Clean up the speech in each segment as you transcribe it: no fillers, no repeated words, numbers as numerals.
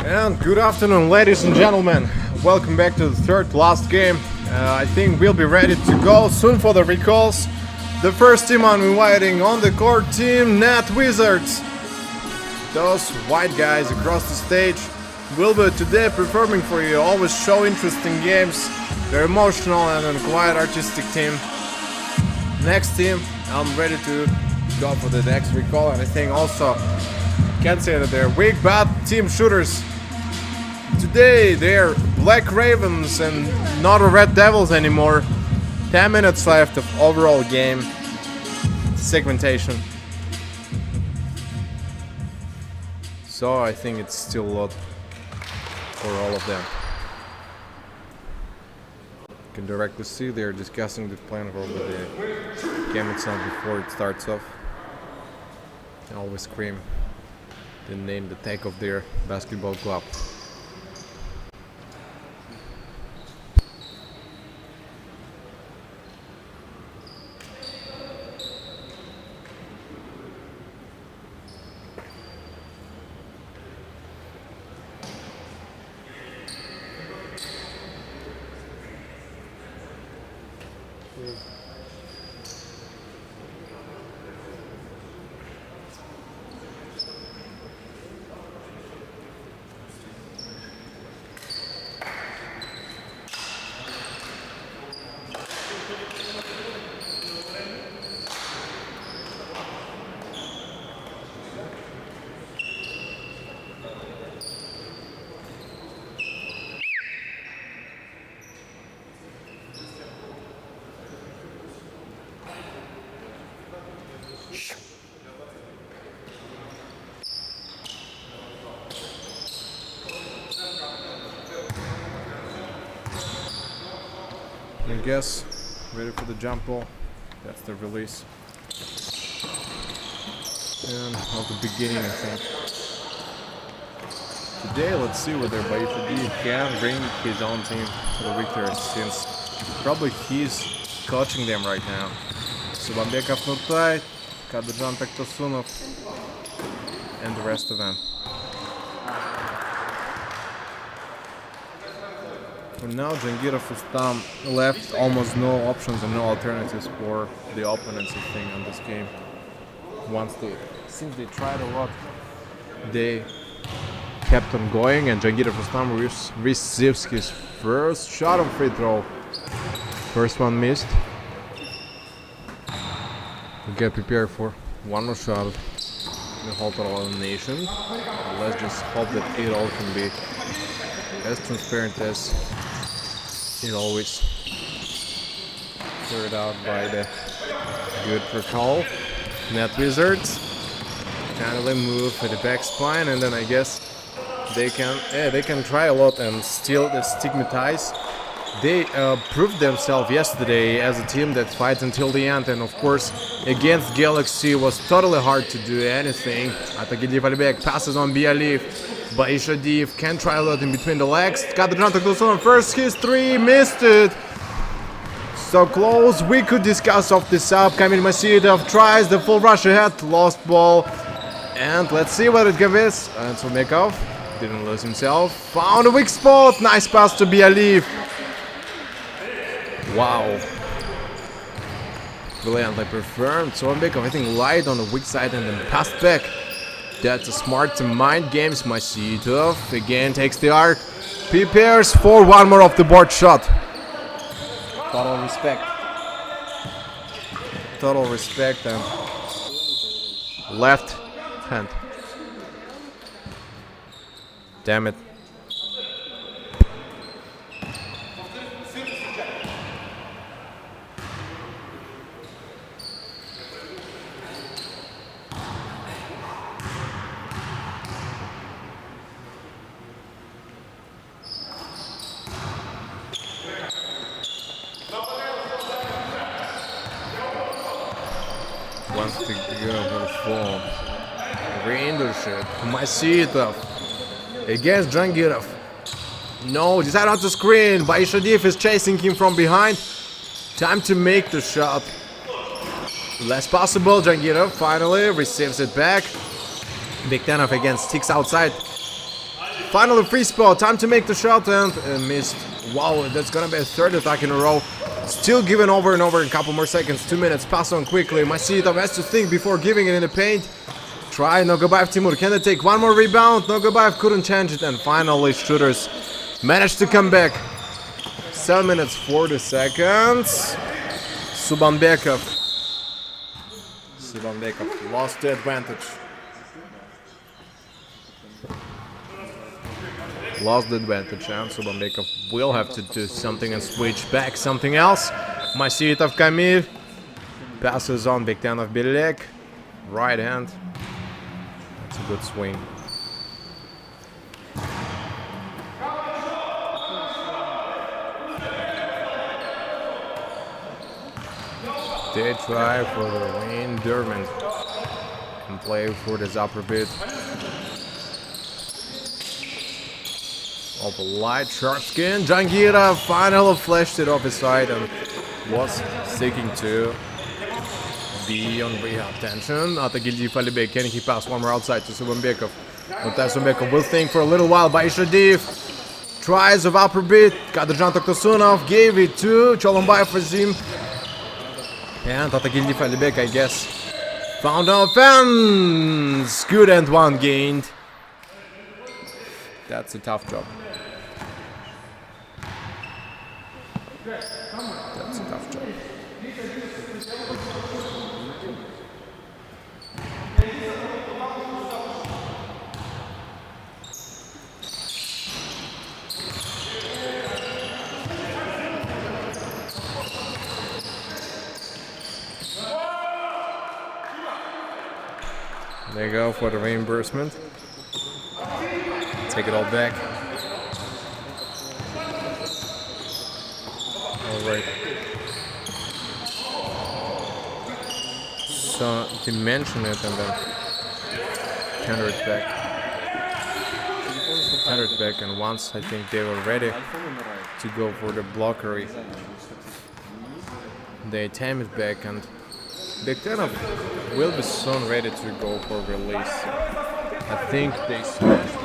And good afternoon, ladies and gentlemen. Welcome back to the third last game. I think we'll be ready to go soon for the recalls. The first team I'm inviting on the court, Team Net Wizards. Those white guys across the stage will be today performing for you. Always show interesting games. They're emotional and a quite artistic team. Next team, I'm ready to go for the next recall, and I think also can say that they're weak but team shooters. Today they're Black Ravens and not a Red Devils anymore. 10 minutes left of overall game segmentation. So I think it's still a lot for all of them. You can directly see they're discussing the plan for the game itself before it starts off. They always scream the name, the tag of their basketball club. I guess ready for the jump ball. That's the release. And of the beginning, I think. Today, let's see whether Следи can bring his own team to the victory, since probably he's coaching them right now. Subambekov Nurtai, Kadırcan Taktasunov, and the rest of them. For now, Jangirov Ustam left almost no options and no alternatives for the opponents, I think, on this game. Since they tried a lot, they kept on going, and Jangirov Ustam receives his first shot on free throw. First one missed. We get prepared for one more shot of the whole total elimination. Let's just hope that it all can be as transparent as it always cleared out by the good recall. Net Wizards kindly move with the back spine, and then I guess they can try a lot and still stigmatize. They proved themselves yesterday as a team that fights until the end, and of course against Galaxy was totally hard to do anything. Atagidi Valbek passes on Bialiev. Baishadiv can try a lot in between the legs. Kadırcan Taktasunov first, his three, missed it. So close, we could discuss off this up. Kamil Masvidov tries the full rush ahead, lost ball. And let's see what it gives. And Somekov didn't lose himself. Found a weak spot, nice pass to Bialiev. Wow. Brilliantly performed. Somekov, I think, lied on the weak side and then passed back. That's a smart to mind games. Masvidov again takes the arc, prepares for one more off the board shot. Total respect. Total respect and left hand. Damn it. Wants to go for the form. Reindership. Masvidov against Jangirov. No, decided not to screen. Baishadiv is chasing him from behind. Time to make the shot. Less possible. Jangirov finally receives it back. Big Tenov again sticks outside. Finally free spot, time to make the shot and missed. Wow, that's gonna be a third attack in a row. Still giving over and over in a couple more seconds. 2 minutes, pass on quickly. Masitov has to think before giving it in the paint. Try Nogobayev Timur, can they take one more rebound? Nogobayev couldn't change it and finally shooters managed to come back. 7 minutes 40 seconds. Subanbekov lost the advantage. Lost the advantage, and Subanbekov will have to do something and switch back something else. Masitov Kamil passes on Bektanov Bilek, right hand. That's a good swing. They try for the win. Dermond can play for this upper bit. Of a light, sharp skin. Jangira finally flashed it off his side and was seeking to be on rehab tension. Atagildiv Alibek, can he pass one more outside to Subanbekov? But Subanbekov will think for a little while. Baishadiv tries of upper bit. Kadyrjan Toktosunov gave it to Cholombayev Azim. And Atagildiv Alibek, I guess, found offense. Good and one gained. That's a tough job. That's a tough job. They go for the reimbursement. Take it all back. Alright. So to mention it and then counter it back. Counter it back, and once I think they were ready to go for the blockery, they time it back, and Bektanov will be soon ready to go for release. I think they switched.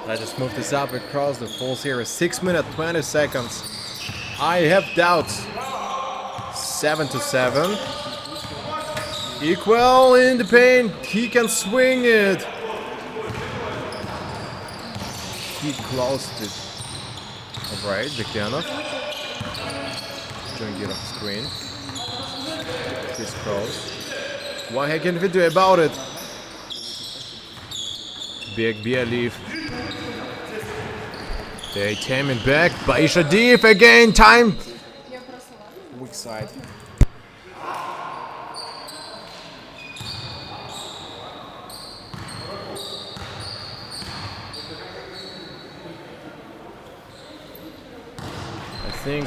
I just moved this up across the full series. 6 minutes 20 seconds. I have doubts. 7-7. Equal in the paint. He can swing it. He closed it. Alright, Bektanov. Trying to get off screen. This cross. What can we do about it? Big Bialiv. They tame it back. Baishadiv again. Time. Weak side. I think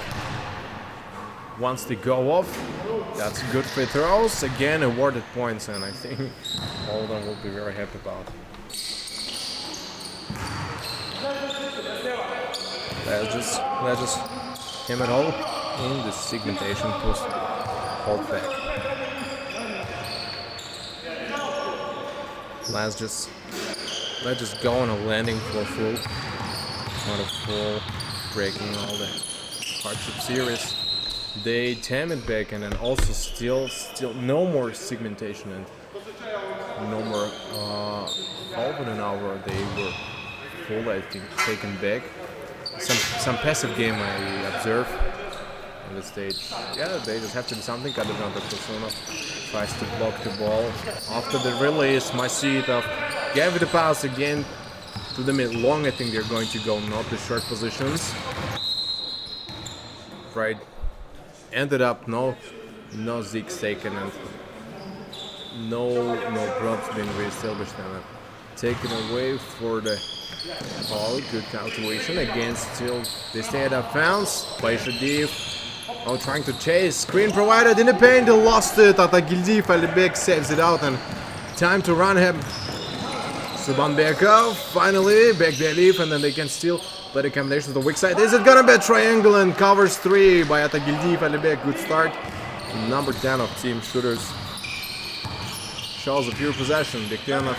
once they go off, that's good free throws. Again, awarded points, and I think all of them will be very happy about it. Let's just him it all in the segmentation post hold back. Let's just go on a landing for full, not a full breaking all the hardship series. They tame it back, and then also still no more segmentation and no more half an hour they were full, I think, taken back. Some passive game I observe on the stage. Yeah, they just have to do something. Kadyrjan Toktosunov tries to block the ball. After the release, Masitov gave it a pass again to the mid long. I think they're going to go, not the short positions. Right. Ended up no zigs taken and no props being reestablished, and taken away for the ball. Good calculation again. Still they stay at offense. Baishadiv trying to chase. Screen provided in the paint. They lost it. Atagildiv Alibek saves it out, and time to run him. Subanbekov finally back their leaf, and then they can still Play the combination to the weak side. Is it gonna be a triangle and covers 3 by Atagildiv Alibek? Good start. Number 10 of team shooters. Shows a pure possession. Bektenov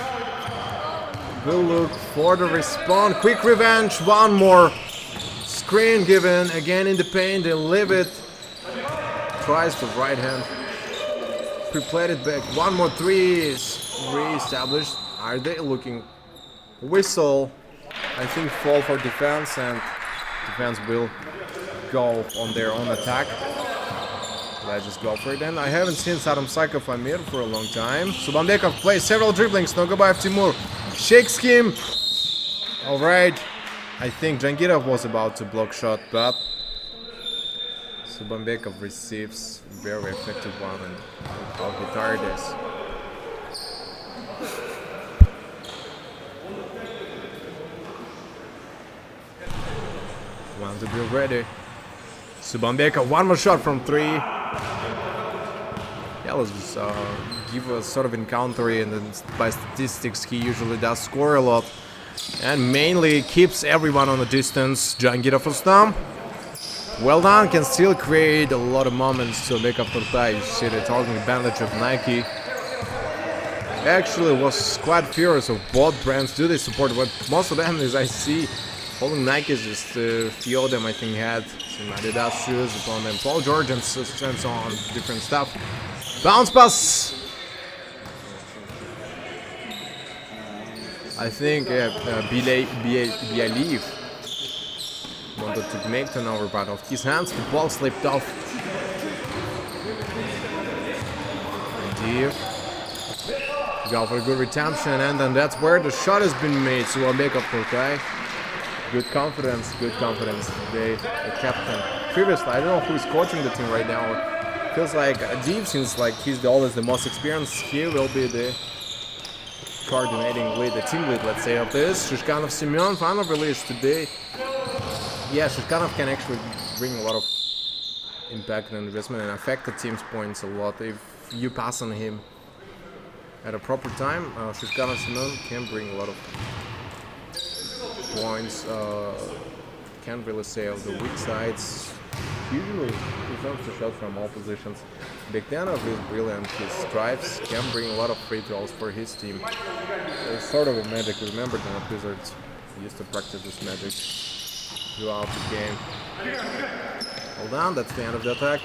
will look for the respawn. Quick revenge. One more. Screen given. Again in the paint. They leave it. Tries the right hand. Pre-played it back. One more 3 is re-established. Are they looking? Whistle. I think fall for defense, and defense will go on their own attack. Let's just go for it then. I haven't seen Saddam Saikov Amir for a long time. Subambekov plays several dribblings. Nogabayev Timur shakes him. Alright. I think Jangirov was about to block shot, but Subambekov receives very effective one, and how he tired is. Want to be ready. Subambekov, one more shot from 3. Yeah, let's just give a sort of encounter, and then by statistics he usually does score a lot. And mainly keeps everyone on a distance. Jangirov Ustam. Well done, can still create a lot of moments. So Bekov Turtai, you see the targeting advantage of Nike. Actually was quite furious of both brands. Do they support? But most of them is I see holding Nikes, just a few of them I think had some Adidas shoes upon them. Paul George and so on, different stuff. Bounce pass. I think Bialev wanted to make turnover, but off his hands the ball slipped off. Deep. Go for a good retention, and then that's where the shot has been made. So Subambekov Turkai. Good confidence. The captain. Previously, I don't know who's coaching the team right now. Feels like Deep, since like he's always the most experienced. He will be the coordinating lead, the team lead, let's say, of this. Shishkanov Semyon, final release today. Yeah, Shishkanov can actually bring a lot of impact and investment and affect the team's points a lot if you pass on him at a proper time. Shishkanov Semyon can bring a lot of points. Can't really say of the weak sides. Usually he comes to shot from all positions. Bektenov is brilliant. He strives, can bring a lot of free throws for his team. It's sort of a magic. Remember the Wizards used to practice this magic throughout the game. Hold on, that's the end of the attack.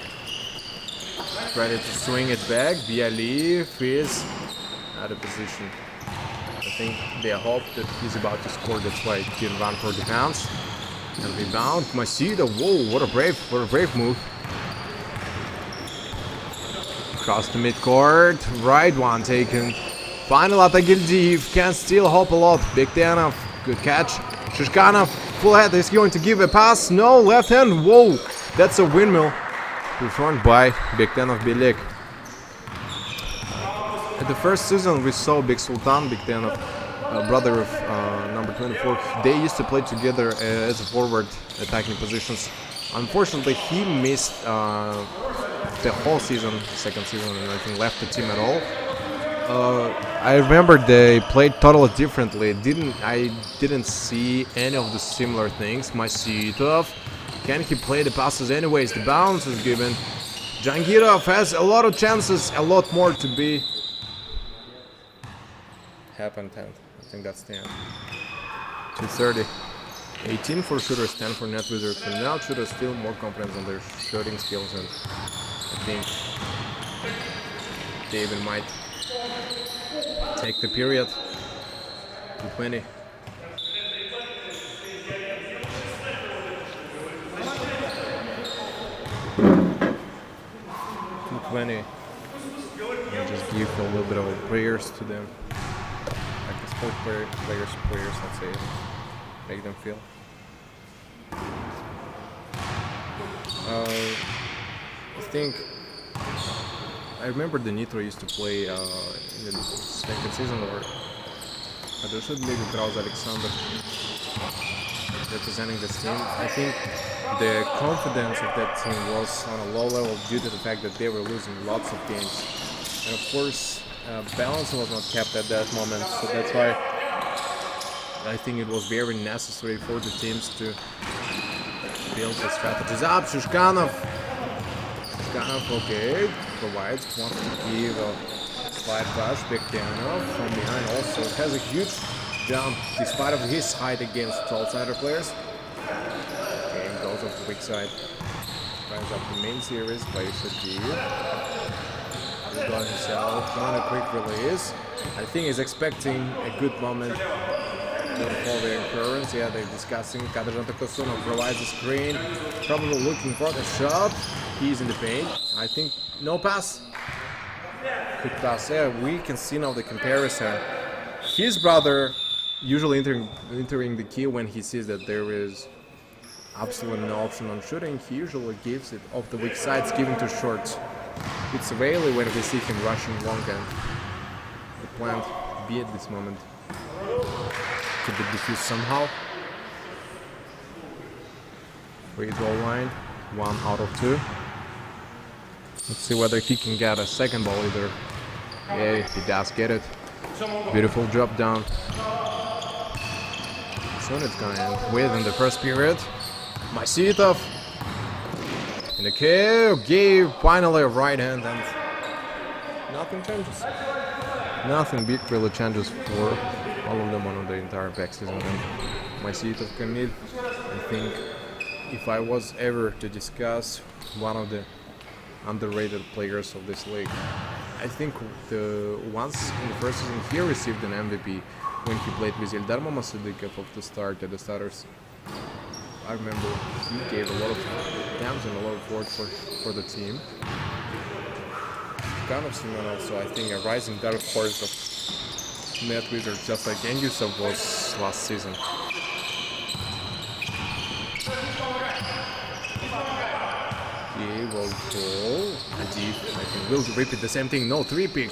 Ready to swing it back. Bialev is out of position. I think they hope that he's about to score. That's why he didn't run for defense. And rebound, Masida. Whoa, what a brave move. Across the midcourt, right one taken. Final Atagildiv can still hope a lot. Bektenov, good catch. Shishkanov, full head, is going to give a pass. No, left hand. Whoa, that's a windmill. Performed by Bektenov Bilek. At the first season, we saw Big Sultan Bektenov, brother of number 24. They used to play together as a forward, attacking positions. Unfortunately, he missed the whole season, second season, and I think left the team at all. I remember they played totally differently. I didn't see any of the similar things. Masitov, can he play the passes anyways? The bounce is given. Jangirov has a lot of chances, a lot more to be. Happened 10. I think that's 10. 2:30. 18 for shooters, 10 for net wizards. And now shooters still more confidence on their shooting skills, and I think they even might take the period to 20. And just give a little bit of prayers to them, like the sport players, let's say, make them feel. I think I remember the Nitro used to play in the second season, or there should be Kraus Alexander representing this team. I think the confidence of that team was on a low level due to the fact that they were losing lots of games, and of course balance was not kept at that moment, so that's why I think it was very necessary for the teams to build the strategies up. Shushkanov, okay, provides, wants to give a slide pass. Bektanov from behind also has a huge jump despite of his height against tall-sider players. Okay, goes off the weak side. Runs up the main series by Следи. He's got himself on a quick release. I think he's expecting a good moment for the occurrence. Yeah, they're discussing. Kadrzanta Kosunov provides a screen. Probably looking for the shot. He's in the paint. I think no pass. Quick pass. Yeah, we can see now the comparison. His brother usually entering the key when he sees that there is absolutely no option on shooting. He usually gives it off the weak sides, giving to shorts. It's rarely when we see him rushing long, and the plant be at this moment to be diffused somehow. Free throw line, 1 out of 2. Let's see whether he can get a second ball either. Yeah, he does get it. Beautiful drop down. Soon it's gonna end within the first period. Masitov in the kill, gave finally a right hand, and nothing changes. Nothing big really changes for all of them on the entire back season. And Masitov Kamil, I think if I was ever to discuss one of the underrated players of this league, I think once in the first season he received an MVP when he played with Ildarmo Masudikov of the start at the starters. I remember he gave a lot of damage and a lot of work for the team. Kind of similar also, I think, a rising dark horse of net wizards, just like Engusov was last season. He will pull. Adif, I think, will repeat the same thing. No, 3-pick.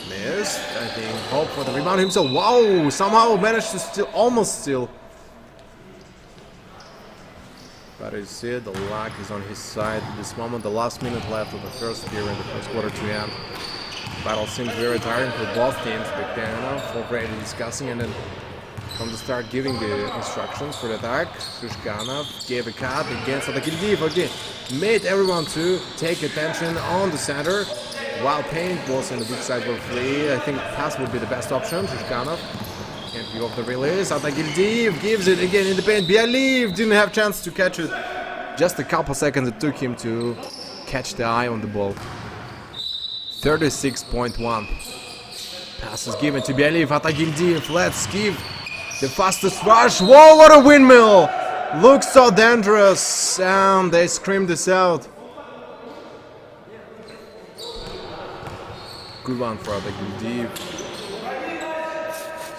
Missed. I think, hope for the rebound himself. Wow, somehow managed to steal, almost steal. But you see, the luck is on his side at this moment. The last minute left of the first period, the first quarter to end. Battle seems very tiring for both teams. Bektanov already discussing, and then from the start giving the instructions for the attack. Shushkanov gave a cut against Atakildiv. Okay, made everyone to take attention on the center. While paint was on the big side were free, I think pass would be the best option. Shushkanov can't give off the release. Atakildiv gives it again in the paint. Bialiv didn't have chance to catch it. Just a couple seconds it took him to catch the eye on the ball. 36.1. Pass is given to Bialiv. Atakildiv, let's give the fastest rush. Whoa, what a windmill! Looks so dangerous. And they screamed this out. Good one for Atakildiv.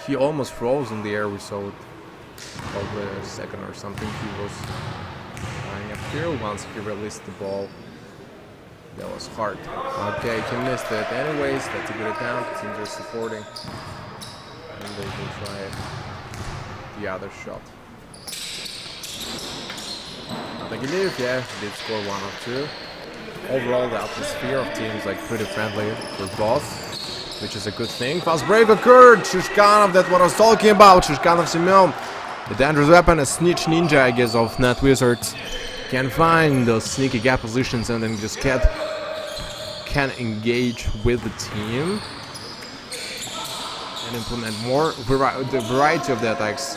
He almost froze in the air. We saw it probably a second or something. He was flying up here once he released the ball. That was hard. Okay, he missed it. Anyways, that's a good attempt. Teams are supporting. And they can try the other shot. Atakildiv, yeah, did score 1 or 2. Overall, the atmosphere of teams like pretty friendly for both, which is a good thing. Fast break occurred. Shushkanov, that's what I was talking about. Shushkanov Semyon, the dangerous weapon, a snitch ninja, I guess, of net wizards. Can find those sneaky gap positions and then just can engage with the team and implement more. The variety of the attacks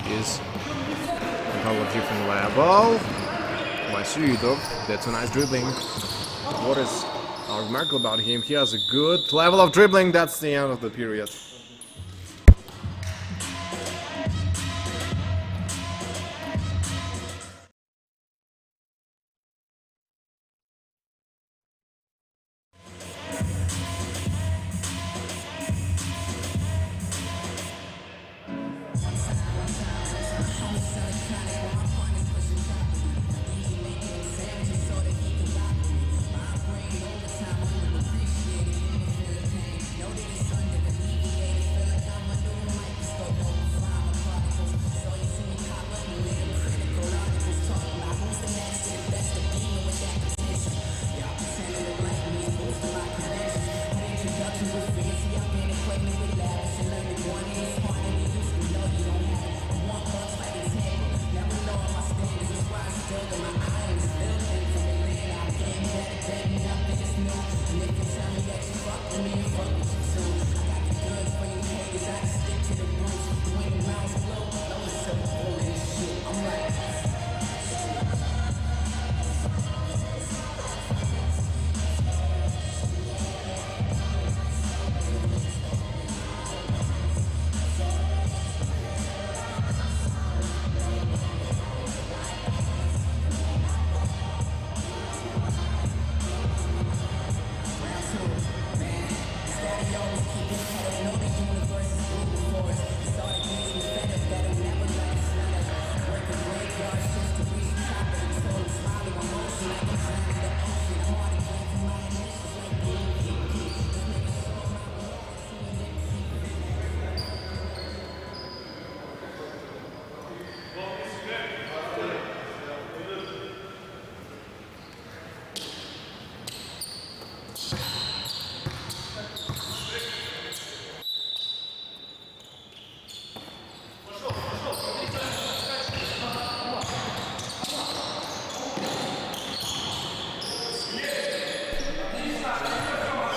is a different level. Masudov, that's a nice dribbling. What is remarkable about him? He has a good level of dribbling. That's the end of the period.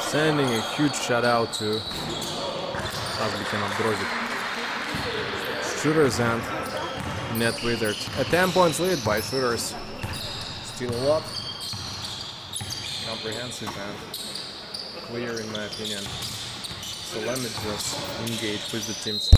Sending a huge shout out to Shooters and Net Wizards. A 10 points lead by Shooters. Still a lot. Comprehensive and clear in my opinion. So let me just engage with the teams.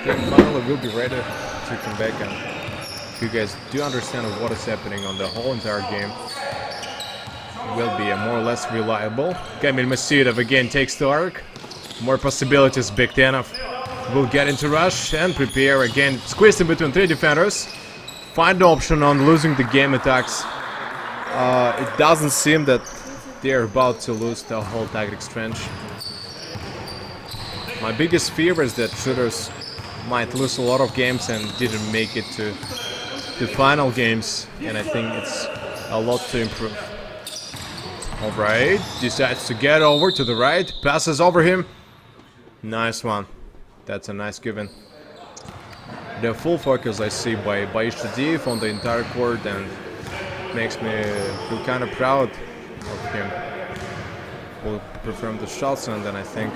Finally we'll be ready to come back, and if you guys do understand what is happening on the whole entire game, it will be a more or less reliable. Kamil Masvidov again takes the arc. More possibilities. Bektanov will get into rush and prepare again. Squeezed in between three defenders. Find the option on losing the game attacks. It doesn't seem that they're about to lose the whole tactics trench. My biggest fear is that Shooters might lose a lot of games and didn't make it to the final games, and I think it's a lot to improve. Alright, decides to get over to the right, passes over him. Nice one. That's a nice given. The full focus I see by Следи on the entire court, and makes me feel kind of proud of him. Will perform the shots, and then I think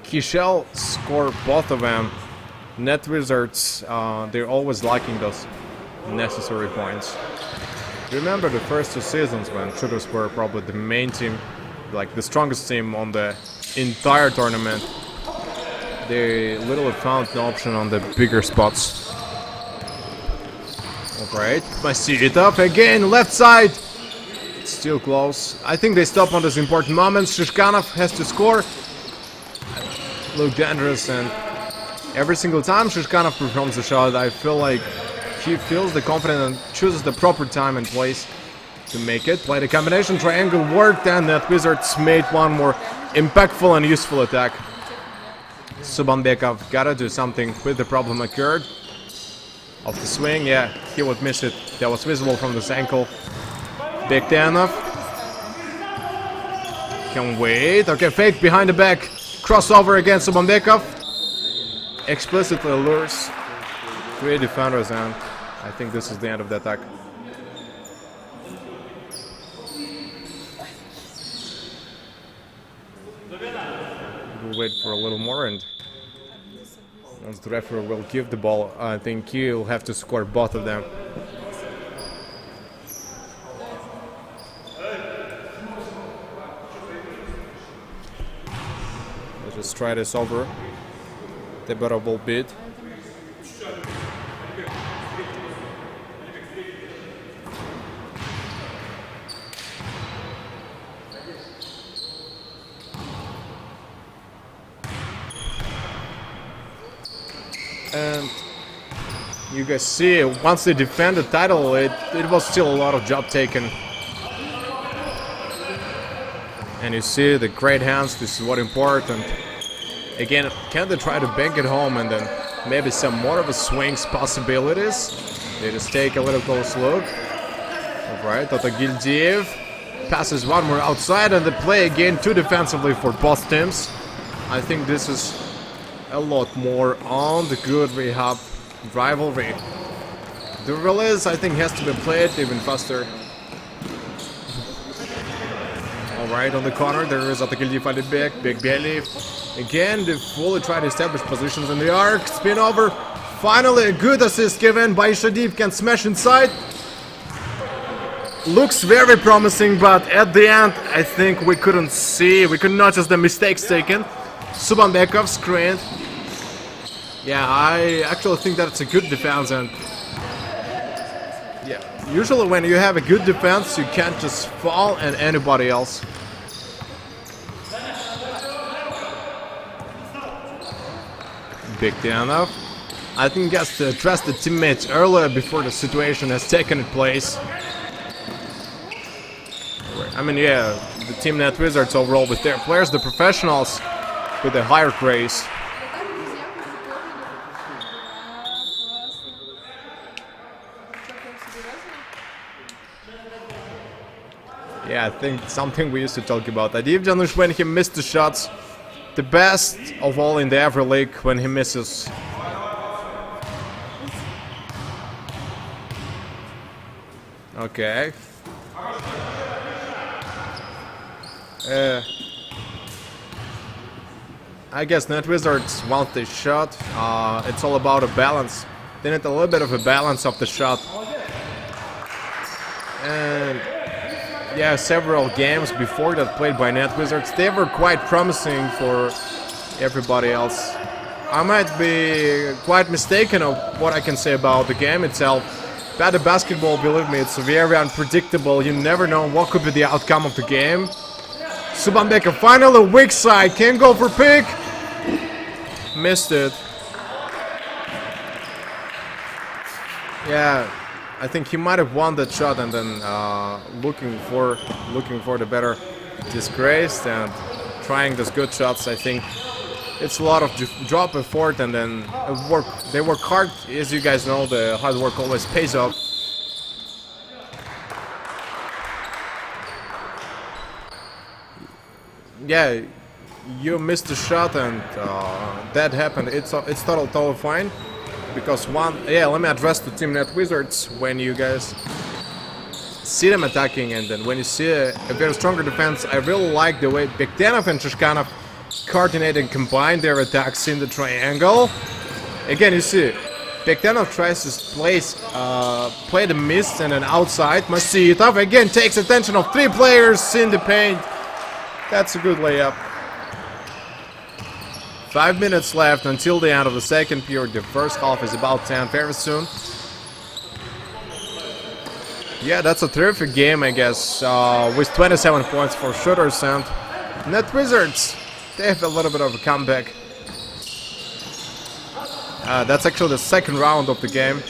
he shall score both of them. Net Wizards, they're always lacking those necessary points. Remember the first two seasons when Shooters were probably the main team, like the strongest team on the entire tournament. They literally found an option on the bigger spots. Alright, Masvidov again, left side. It's still close. I think they stop on these important moments. Shishkanov has to score. Look dangerous, and every single time Shishkanov performs a shot, I feel like he feels the confidence and chooses the proper time and place to make it. Play the combination, triangle worked, and Net Wizards made one more impactful and useful attack. Subanbekov gotta do something with the problem occurred. Off the swing, yeah, he would miss it. That was visible from this ankle. Bektanov can wait. Okay, fake behind the back. Crossover against Subanbekov. Explicitly lures three defenders, and I think this is the end of the attack. We'll wait for a little more, and once the referee will give the ball, I think he'll have to score both of them. Let's try this over. The better ball bid. And you guys see, once they defend the title, it was still a lot of job taken. And you see the great hands, this is what important. Again, can they try to bank it home, and then maybe some more of a swings possibilities? They just take a little close look. Alright, Totagildiev passes one more outside, and the play again too defensively for both teams. I think this is a lot more on the good rehab rivalry. The release, I think, has to be played even faster. Alright, on the corner, there is Totagildiev at the back, big belly. Again, they fully try to establish positions in the arc. Spin over. Finally, a good assist given by Shadib. Can smash inside. Looks very promising, but at the end, I think we couldn't see. We could notice the mistakes taken. Subanbekov screened. Yeah, I actually think that's a good defense, and yeah, usually when you have a good defense, you can't just fall at anybody else. Bektianov. I think he has to address the teammates earlier before the situation has taken place. I mean, yeah, the Team Net Wizards overall with their players, the professionals with a higher grace. Yeah, I think something we used to talk about. Adiv Janusz, when he missed the shots, the best of all in the Ever League when he misses. Okay. I guess Net Wizards want this shot. It's all about a balance. They need a little bit of a balance of the shot. And yeah, several games before that played by Net Wizards, they were quite promising for everybody else. I might be quite mistaken of what I can say about the game itself. But the basketball, believe me, it's very unpredictable. You never know what could be the outcome of the game. Subambeka finally weak side, can't go for pick. Missed it. Yeah, I think he might have won that shot and then looking for the better disgrace and trying those good shots. I think it's a lot of drop effort and then work. They work hard, as you guys know. The hard work always pays off. Yeah, you missed the shot and that happened. It's totally fine. Because let me address the Team Net Wizards. When you guys see them attacking and then when you see a very stronger defense, I really like the way Bektianov and Shishkanov coordinate and combine their attacks in the triangle. Again, you see, Bektianov tries to play the mist and then outside. Masitov again takes attention of 3 players in the paint. That's a good layup. 5 minutes left until the end of the second period. The first half is about to end very soon. Yeah, that's a terrific game, I guess, with 27 points for shooters and Net Wizards. They have a little bit of a comeback. That's actually the second round of the game.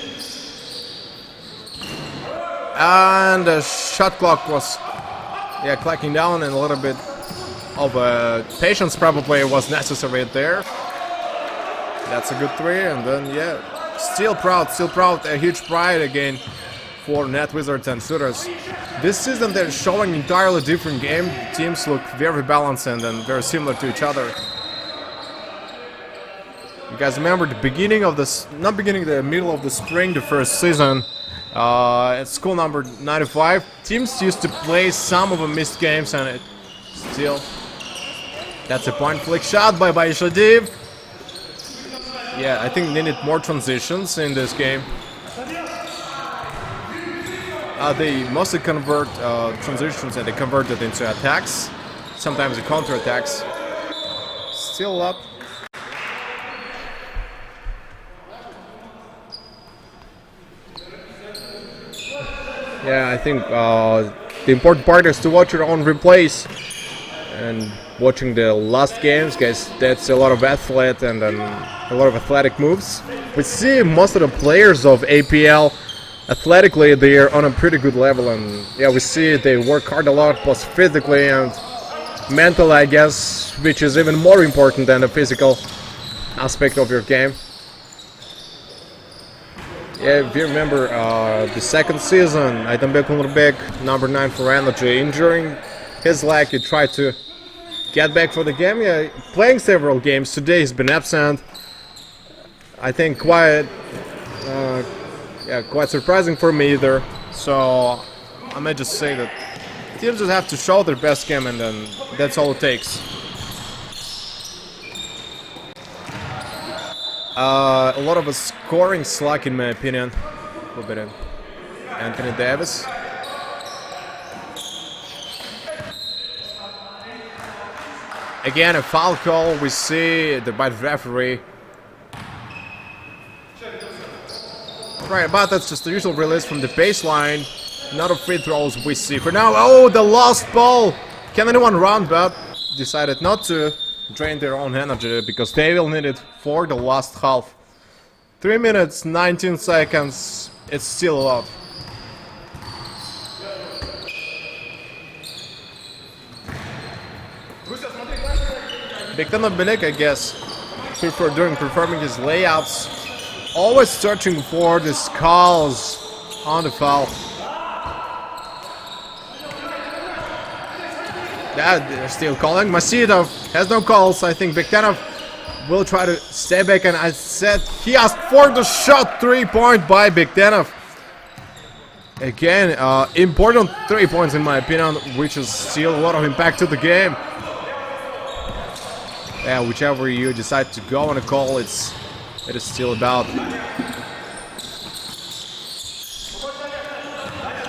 And the shot clock was clacking down, and a little bit of patience probably was necessary there. That's a good 3, and then still proud, a huge pride again for Net Wizards and shooters. This season they're showing entirely different game. Teams look very balanced and very similar to each other. You guys remember the beginning of this, the middle of the spring, the first season, at school number 95, teams used to play some of the missed games, and it still, that's a point flick shot by Shadiv. Yeah, I think they need more transitions in this game. They mostly convert transitions and they convert it into attacks. Sometimes the counter attacks. Still up. Yeah, I think the important part is to watch your own replays and watching the last games, guys. That's a lot of athlete and a lot of athletic moves. We see most of the players of APL athletically they are on a pretty good level, and yeah, we see they work hard a lot, both physically and mentally, I guess, which is even more important than the physical aspect of your game. Yeah, if you remember the second season, Aytanbek Umurbek, number 9 for Energy, injuring his leg, he tried to get back for the game. Yeah, playing several games. Today he's been absent. I think quite surprising for me either. So I may just say that teams just have to show their best game, and then that's all it takes. A lot of a scoring slack in my opinion. A little bit of Anthony Davis. Again, a foul call. We see by the referee. Right, but that's just the usual release from the baseline. Not a free throws we see for now. Oh, the lost ball. Can anyone run? But decided not to. drain their own energy because they will need it for the last half. 3 minutes, 19 seconds. It's still a lot. Bektenov Belik, I guess, performing his layouts, always searching for the calls on the foul. Yeah, they're still calling. Masvidal has no calls. I think Bektenov will try to stay back, and I said he asked for the shot. 3-point by Bektenov. Again, important 3 points in my opinion, which is still a lot of impact to the game. Yeah, whichever you decide to go on a call, it is still about.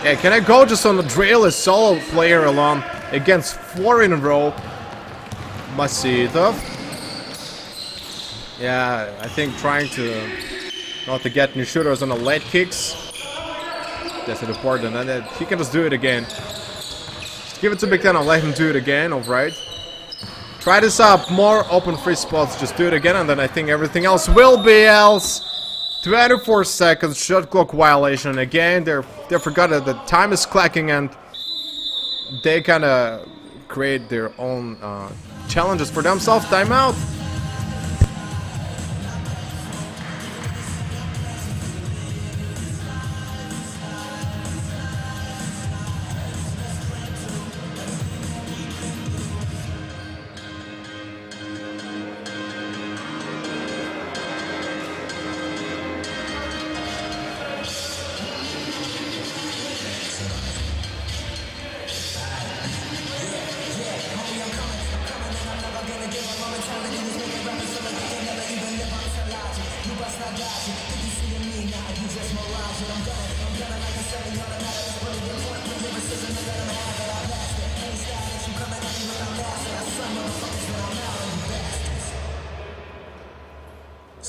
Yeah, can I go just on the drill a solo player alone against 4 in a row? Masvidal. Yeah, I think trying to not to get new shooters on the late kicks. That's important, and he can just do it again. Just give it to Bektenov, let him do it again. Alright. Try this up, more open free spots, just do it again, and then I think everything else will be else. 24 seconds, shot clock violation. Again, they forgot that the time is clacking, and they kind of create their own challenges for themselves. Timeout.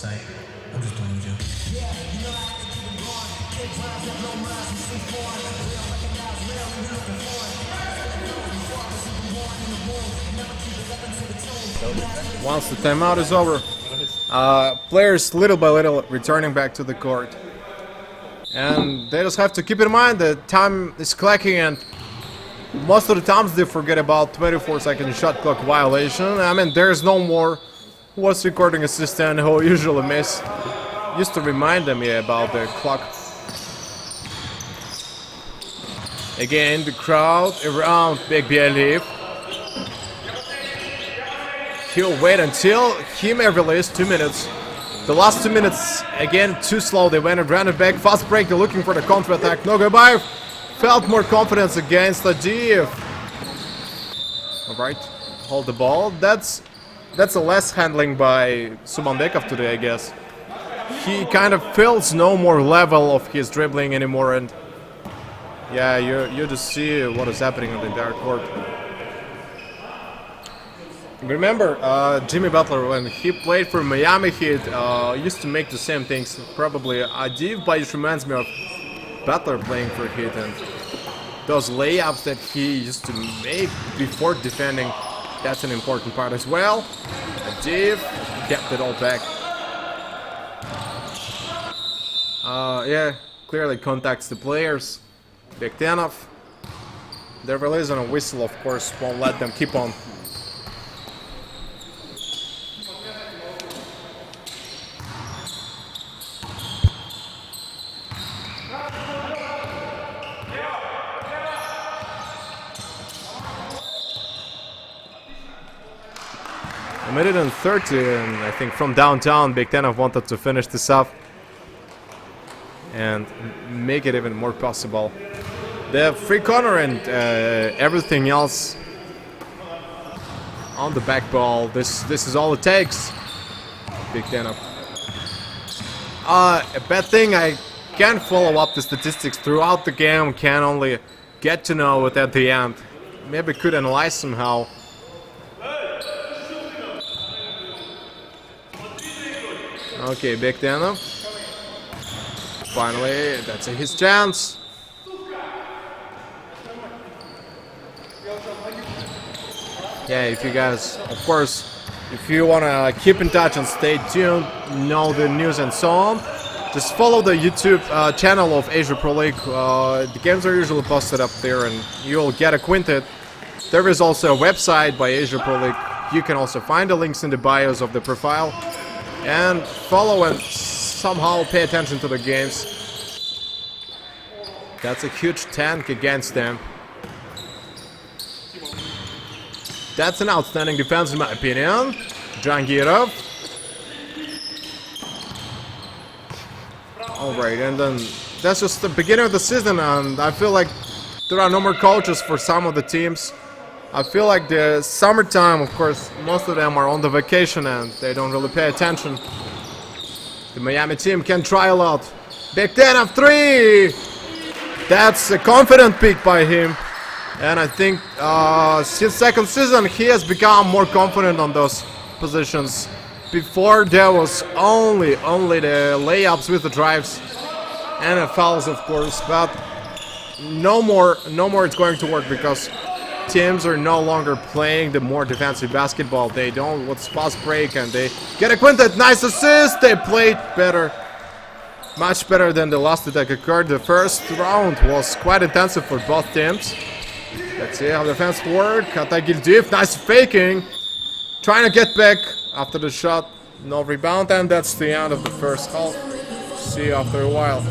I'm just playing with you. Once the timeout is over, players little by little returning back to the court. And they just have to keep in mind that time is clacking, and most of the times they forget about 24-second shot clock violation. I mean, there's no more voice recording assistant who usually used to remind them about the clock. Again, the crowd around Big Bielif. He'll wait until he may release 2 minutes. The last 2 minutes, again, too slow. They went and ran it back. Fast break, they're looking for the counter-attack. Nogabayev felt more confidence against Ladiev. Alright, hold the ball. That's a less handling by Subandekov today, I guess. He kind of feels no more level of his dribbling anymore, and yeah, you just see what is happening on the entire court. Remember, Jimmy Butler, when he played for Miami Heat, used to make the same things. Probably Adiv, but it reminds me of Butler playing for Heat, and those layups that he used to make before defending, that's an important part as well. Adiv kept it all back. Yeah, clearly contacts the players. Bektenov. The release on a whistle, of course, won't let them keep on. A minute and 30, and I think from downtown, Bektenov wanted to finish this up and make it even more possible. The free corner and everything else on the back ball. This is all it takes. Bektenov. A bad thing, I can't follow up the statistics throughout the game. Can only get to know it at the end. Maybe could analyze somehow. Okay, Bektenov. Finally, that's his chance. Yeah, if you guys, of course, If you want to keep in touch and stay tuned, know the news and so on, just follow the YouTube channel of Asia Pro League. The games are usually posted up there and you'll get acquainted. There is also a website by Asia Pro League. You can also find the links in the bios of the profile. And follow and somehow pay attention to the games. That's a huge tank against them. That's an outstanding defense in my opinion. Jangirov. Alright, and then that's just the beginning of the season, and I feel like there are no more coaches for some of the teams. I feel like the summertime, of course, most of them are on the vacation and they don't really pay attention. The Miami team can try a lot. Big 10 of 3! That's a confident pick by him. And I think since second season he has become more confident on those positions. Before there was only the layups with the drives and the fouls, of course, but no more it's going to work because teams are no longer playing the more defensive basketball. They don't what's fast break and they get acquainted. Nice assist. They played better, much better than the last attack occurred. The first round was quite intensive for both teams. Let's see how the defense work. Atagildiv, nice faking, trying to get back after the shot. No rebound, and that's the end of the first half. See you after a while.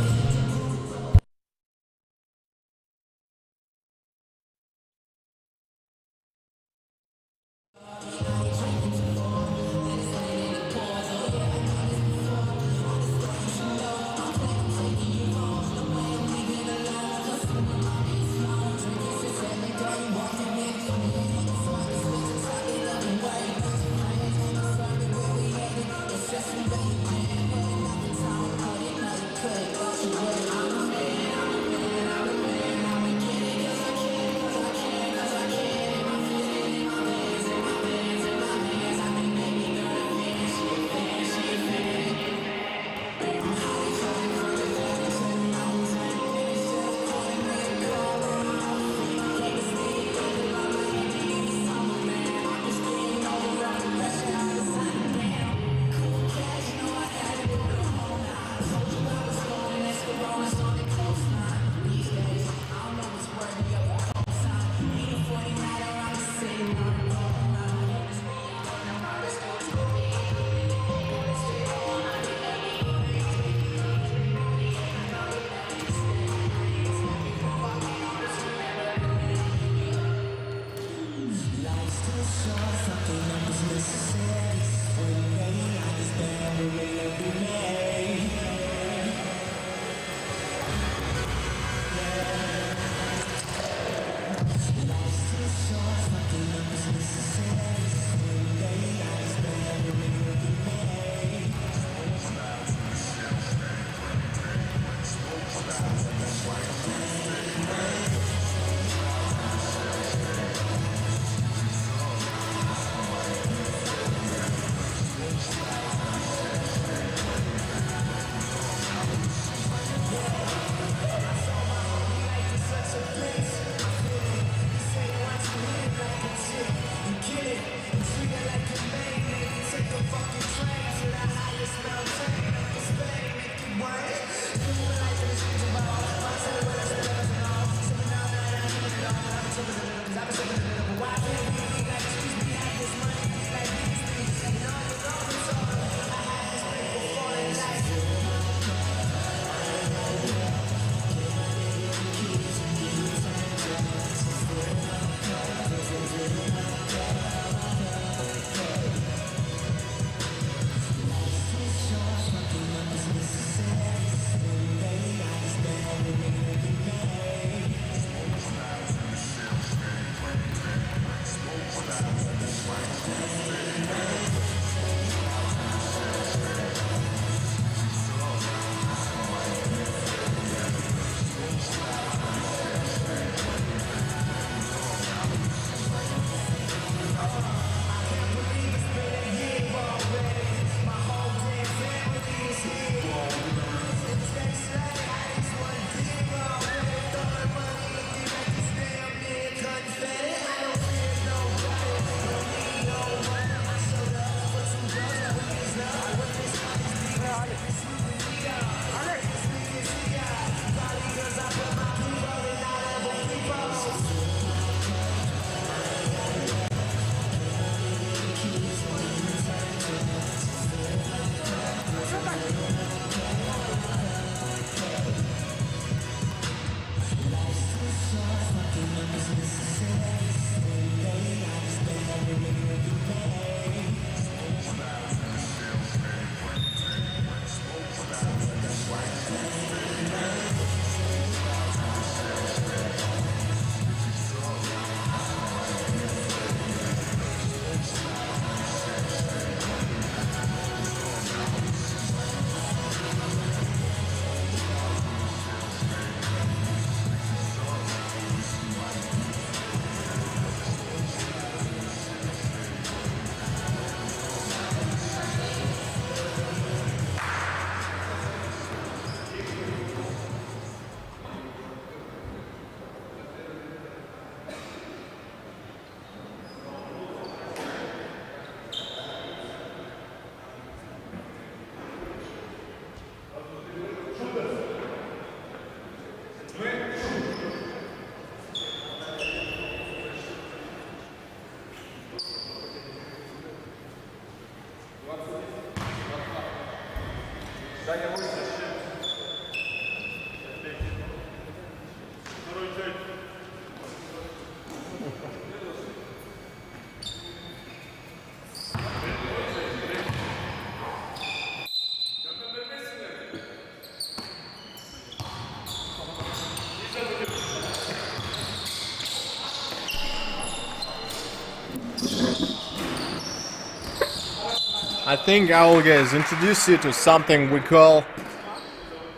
I think I will guys introduce you to something we call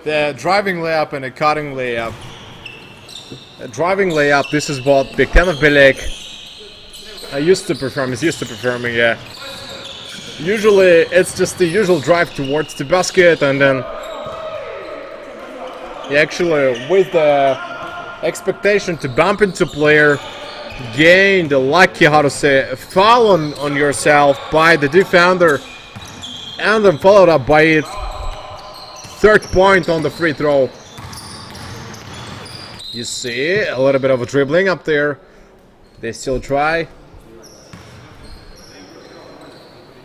the driving layup and a cutting layup. A driving layup, this is what Big Ten of Belek used to perform, is used to performing, yeah. Usually it's just the usual drive towards the basket, and then you actually, with the expectation to bump into player, gain the lucky, how to say, foul on yourself by the defender, and then followed up by it. Third point on the free throw. You see a little bit of a dribbling up there. They still try.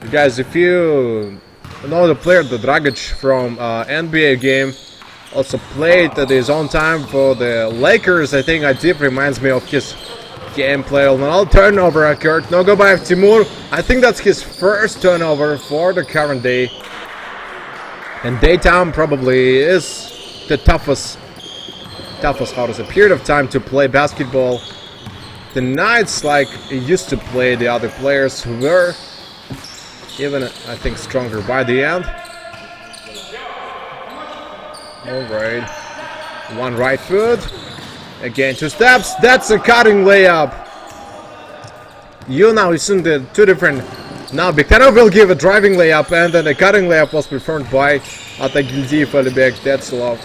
You guys, if you know the player, the Dragic from NBA game, also played at his own time for the Lakers. I think Adib reminds me of his gameplay. Another turnover occurred. No go by Timur. I think that's his first turnover for the current day. And daytime probably is the toughest how to say, period of time to play basketball. The nights, like he used to play, the other players who were even, I think, stronger by the end. Alright. One right foot. Again, 2 steps. That's a cutting layup. You now listen to two different. Now Biktanov will give a driving layup, and then a cutting layup was performed by Atagildi Falibek. That's love.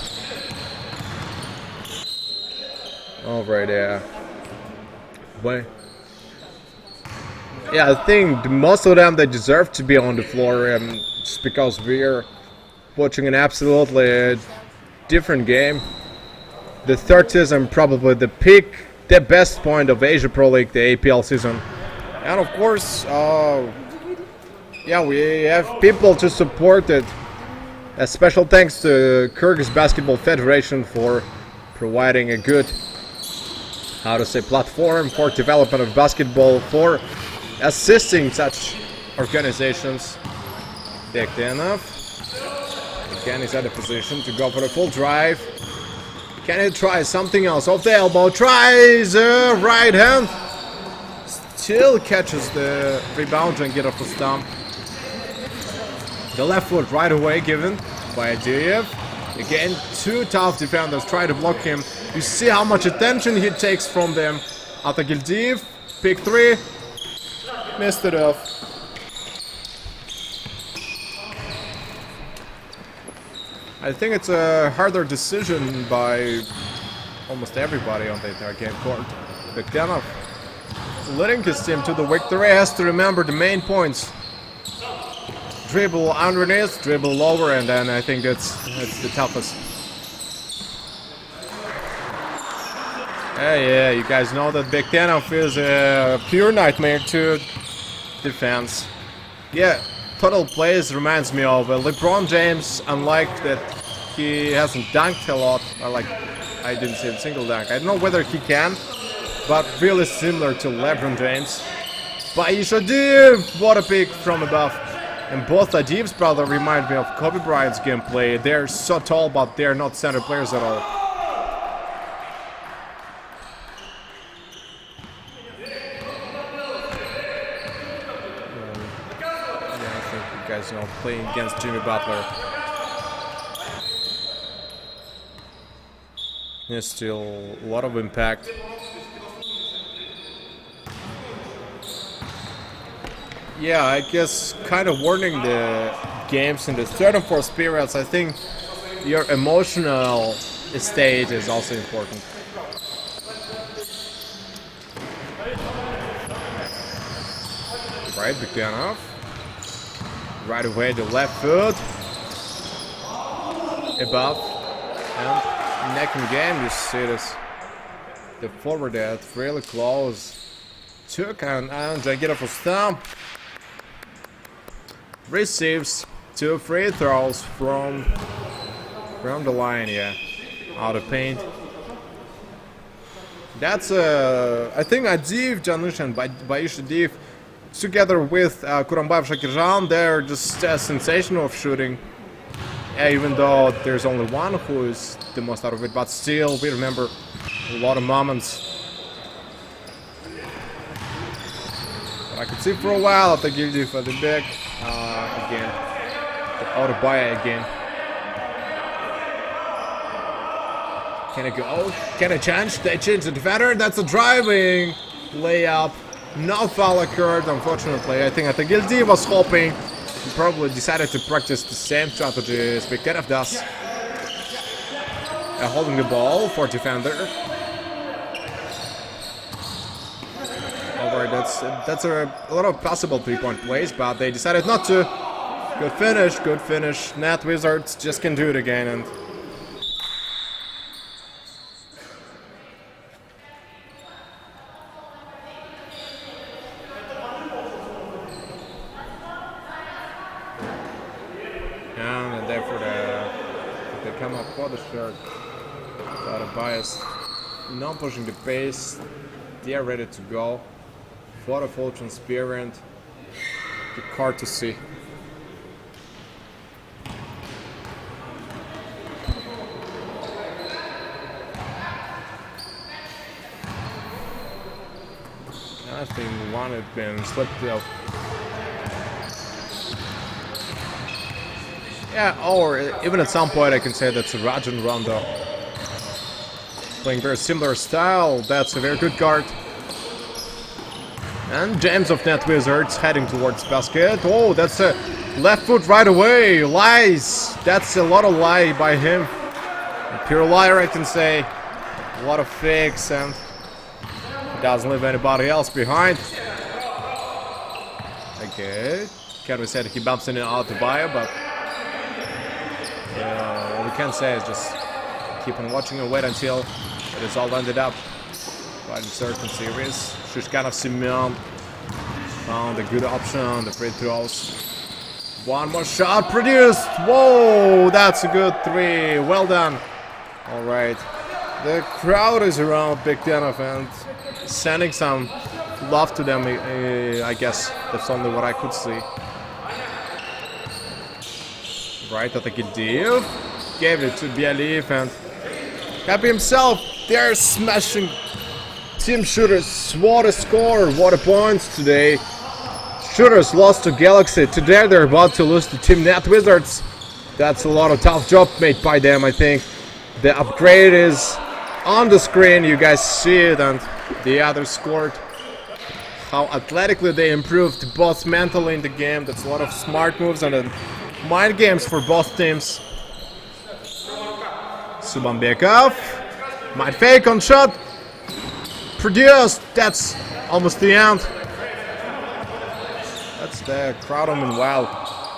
Alright, yeah. Wait. Yeah, I think most of them, they deserve to be on the floor, just because we're watching an absolutely different game. The third season, probably the peak, the best point of Asia Pro League, the APL season. And of course, yeah, we have people to support it. A special thanks to Kyrgyz Basketball Federation for providing a good, how to say, platform for development of basketball, for assisting such organizations. Bektenov. Again, he's at a position to go for the full drive. Can he try something else? Off the elbow, tries right hand. Still catches the rebound and get off the stump. The left foot right away given by Adiev. Again, 2 tough defenders try to block him. You see how much attention he takes from them. Atagildiv, pick 3. Missed it off. I think it's a harder decision by almost everybody on the entire game court. Bektanov, leading his team to the victory, has to remember the main points. Dribble underneath, dribble lower, and then I think it's the toughest. Yeah, you guys know that Bektanov is a pure nightmare to defense. Yeah. Total plays reminds me of LeBron James, unlike that he hasn't dunked a lot. I didn't see a single dunk. I don't know whether he can, but really similar to LeBron James. By Adib, what a pick from above. And both Adib's brother remind me of Kobe Bryant's gameplay. They're so tall, but they're not center players at all. You know, playing against Jimmy Butler. There's still a lot of impact. Yeah, I guess kind of warning the games in the third and fourth periods. I think your emotional state is also important. Right, Bektanov. Right away, the left foot above, and neck and game. You see this, the forward at really close. Took and get off a stump. Receives 2 free throws from the line, yeah, out of paint. That's I think Adiv, Janush and Baish Adiv, together with Kurambayev Shakirjan, they're just a sensational of shooting. Even though there's only one who is the most out of it, but still we remember a lot of moments. But I could see for a while that they give you for the big again, the Autobaya again. Can it go? Can it change? They change the defender. That's a driving layup. No foul occurred, unfortunately. I think Atagildi was hoping. He probably decided to practice the same strategy as Bekterev does. Holding the ball for defender. Over, that's a lot of possible 3-point plays, but they decided not to. Good finish, good finish. Net Wizards just can do it again. And therefore they come up for the shirt. Out of bias, not pushing the pace. They are ready to go. For the full transparent, the card to see. I think one had been slipped up. Yeah, or even at some point I can say that's a Rajan Rondo. Playing very similar style, that's a very good guard. And James of Net Wizards heading towards basket. Oh, that's a left foot right away. Lies. That's a lot of lie by him. A pure liar, I can say. A lot of fakes, and doesn't leave anybody else behind. Okay. Can't we say that he bumps in and out to Bayo, but all we can say is just keep on watching and wait until it is all ended up. Quite a certain series. Shishkanov Simeon found a good option on the free throws. One more shot produced. Whoa, that's a good 3. Well done. All right. The crowd is around Bekterev and sending some love to them. I guess that's only what I could see. Right at the Gediv. Gave it to Bialev and happy himself. They're smashing team shooters. What a score. What a points today. Shooters lost to Galaxy. Today they're about to lose to Team Net Wizards. That's a lot of tough job made by them, I think. The upgrade is on the screen. You guys see it, and the others scored. How athletically they improved, both mentally in the game. That's a lot of smart moves and mind games for both teams. Subambekov might fake on shot. Produced. That's almost the end. That's the crowd meanwhile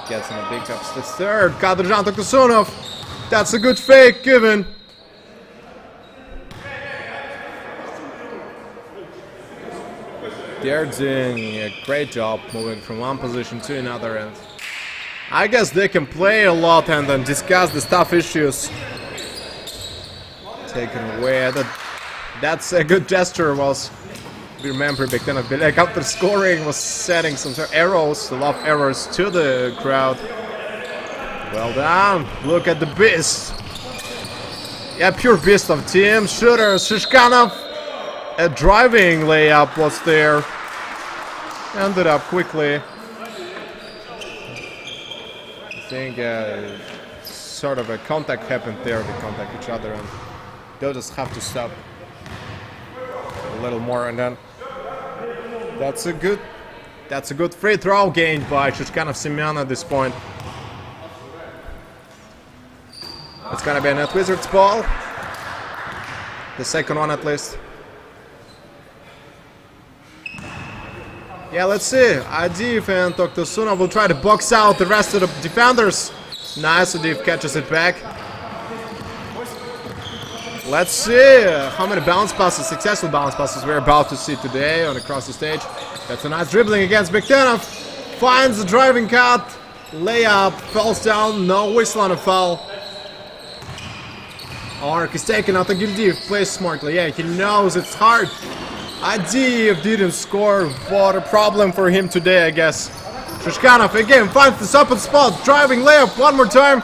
gets in a big ups. The third. Kadrzhan Tokusunov. That's a good fake given. They're doing a great job moving from one position to another, and I guess they can play a lot and then discuss the tough issues. Taken away. That's a good gesture. Was we remember Bekterev Bilek after scoring was setting some sort of arrows, love arrows to the crowd. Well done. Look at the beast. Yeah, pure beast of team. Shooters. Shishkanov. A driving layup was there. Ended up quickly. I think sort of a contact happened there. They contact each other and they'll just have to stop a little more, and then that's a good free throw gained by Shishkanov Simeon at this point. It's gonna be a Net Wizards ball. The second one at least. Yeah, let's see. Adiv and Tokusunov will try to box out the rest of the defenders. Nice, Adiv catches it back. Let's see how many bounce passes, successful bounce passes we're about to see today on across the stage. That's a nice dribbling against Bekterev. Finds the driving cut. layup, falls down, no whistle on a foul. Arc is taken out, and Gildiv plays smartly. Yeah, he knows it's hard. Adiv didn't score. What a problem for him today, I guess. Shishkanov again finds this open spot. Driving layup one more time.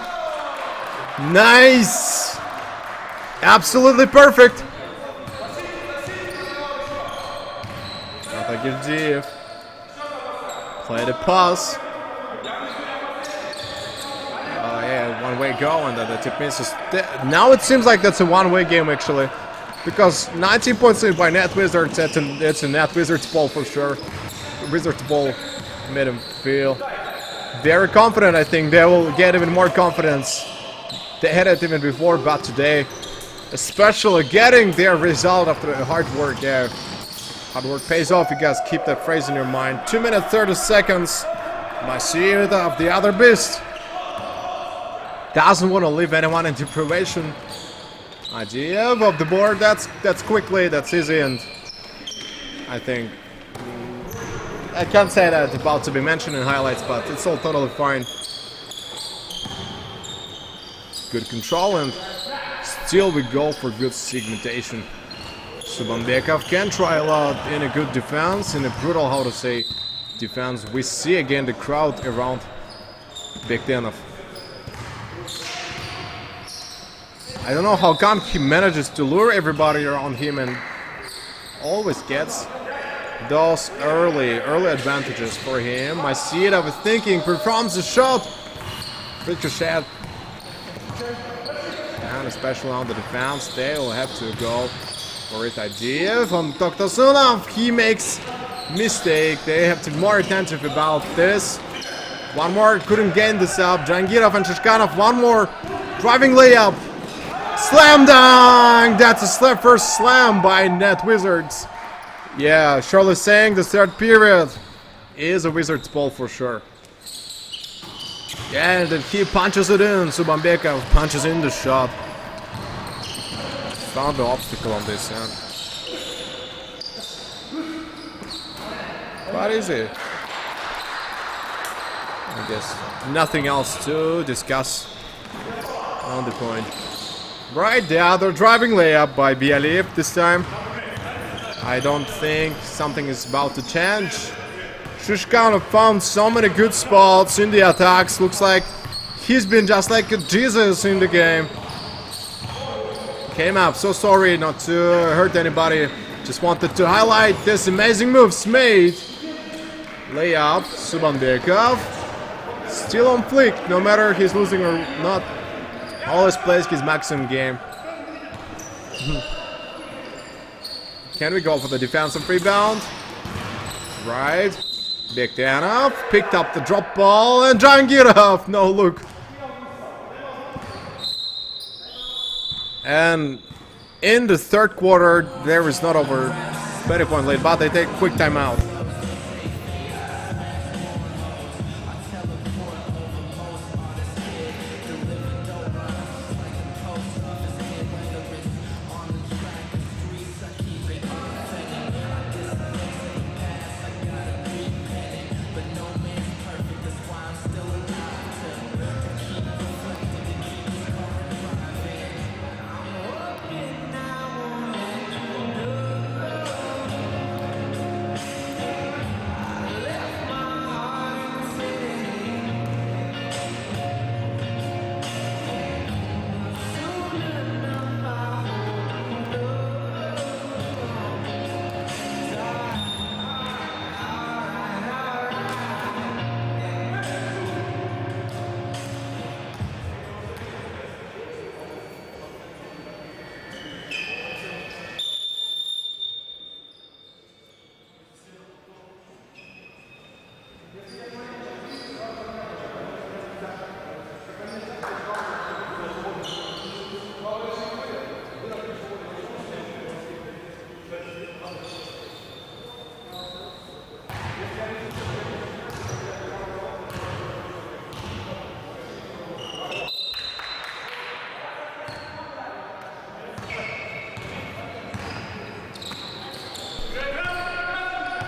Nice. Absolutely perfect. Gildiv. Play the pass. Oh yeah, one-way go, and then the tip misses. Now it seems like that's a one-way game actually. Because 19 points in by Net Wizards, it's a Net Wizards ball for sure. Wizards ball made him feel very confident. I think they will get even more confidence. They had it even before, but today, especially getting their result after hard work. Yeah, hard work pays off. You guys keep that phrase in your mind. 2 minutes 30 seconds. Masjid of the other beast doesn't want to leave anyone in deprivation. Idea of the board, that's quickly, that's easy, and I think I can't say that it's about to be mentioned in highlights, but it's all totally fine. Good control, and still we go for good segmentation. Subambekov can try a lot in a good defense, in a brutal, how to say, defense. We see again the crowd around Bektenov. I don't know how come he manages to lure everybody around him and always gets those early advantages for him. I see it, I was thinking, performs a shot. Ricochet. And especially on the defense, they will have to go for it. Idea from Toktasunov. He makes mistake. They have to be more attentive about this. One more, couldn't gain this up. Jangirov and Shishkanov, one more. Driving layup. Slam dunk! That's a first slam by Net Wizards. Yeah, Charlotte saying the third period is a Wizards ball for sure. Yeah, and then he punches it in. Subambekov punches in the shot. Found the obstacle on this end. What is it? I guess nothing else to discuss on the point. Right, the other driving layup by Bialev this time. I don't think something is about to change. Shishkanov found so many good spots in the attacks. Looks like he's been just like a Jesus in the game. Came up, so sorry not to hurt anybody. Just wanted to highlight this amazing moves made. Layup, Subambekov. Still on flick, no matter he's losing or not. Always plays his maximum game. Can we go for the defensive rebound? Right. Bektenov picked up the drop ball and Jangirov. No look. And in the third quarter, there is not over 20 point lead, but they take quick timeout.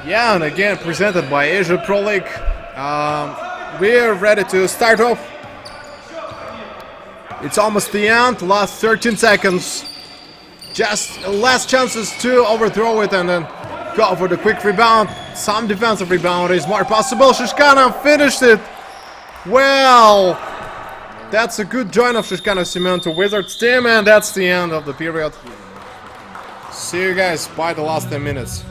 Yeah, and again presented by Asia Pro League. we're ready to start off. It's almost the end, last 13 seconds. Just last chances to overthrow it and then go for the quick rebound. Some defensive rebound is more possible. Shishkanov finished it. Well, that's a good join of Shishkanov Simeon to Wizards team, and that's the end of the period. See you guys by the last 10 minutes.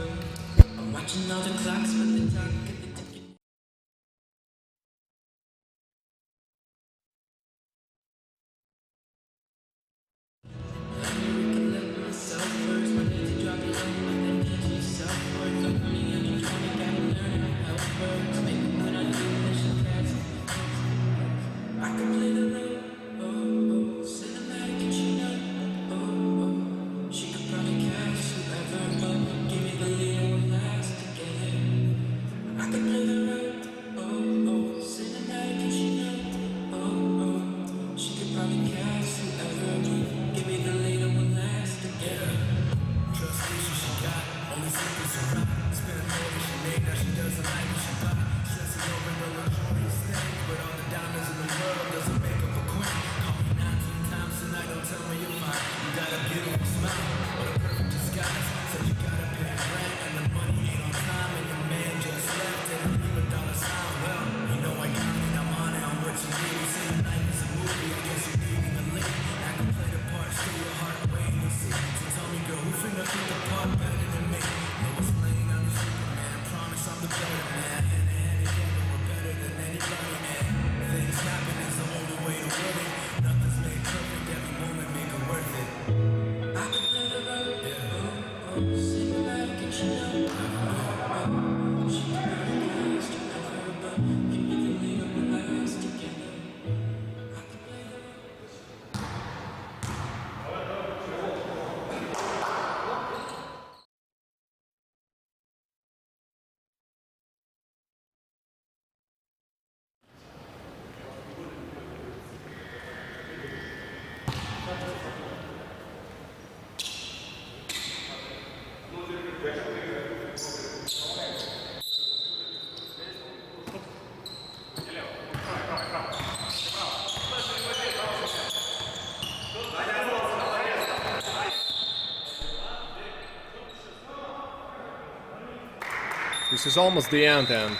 This is almost the end, and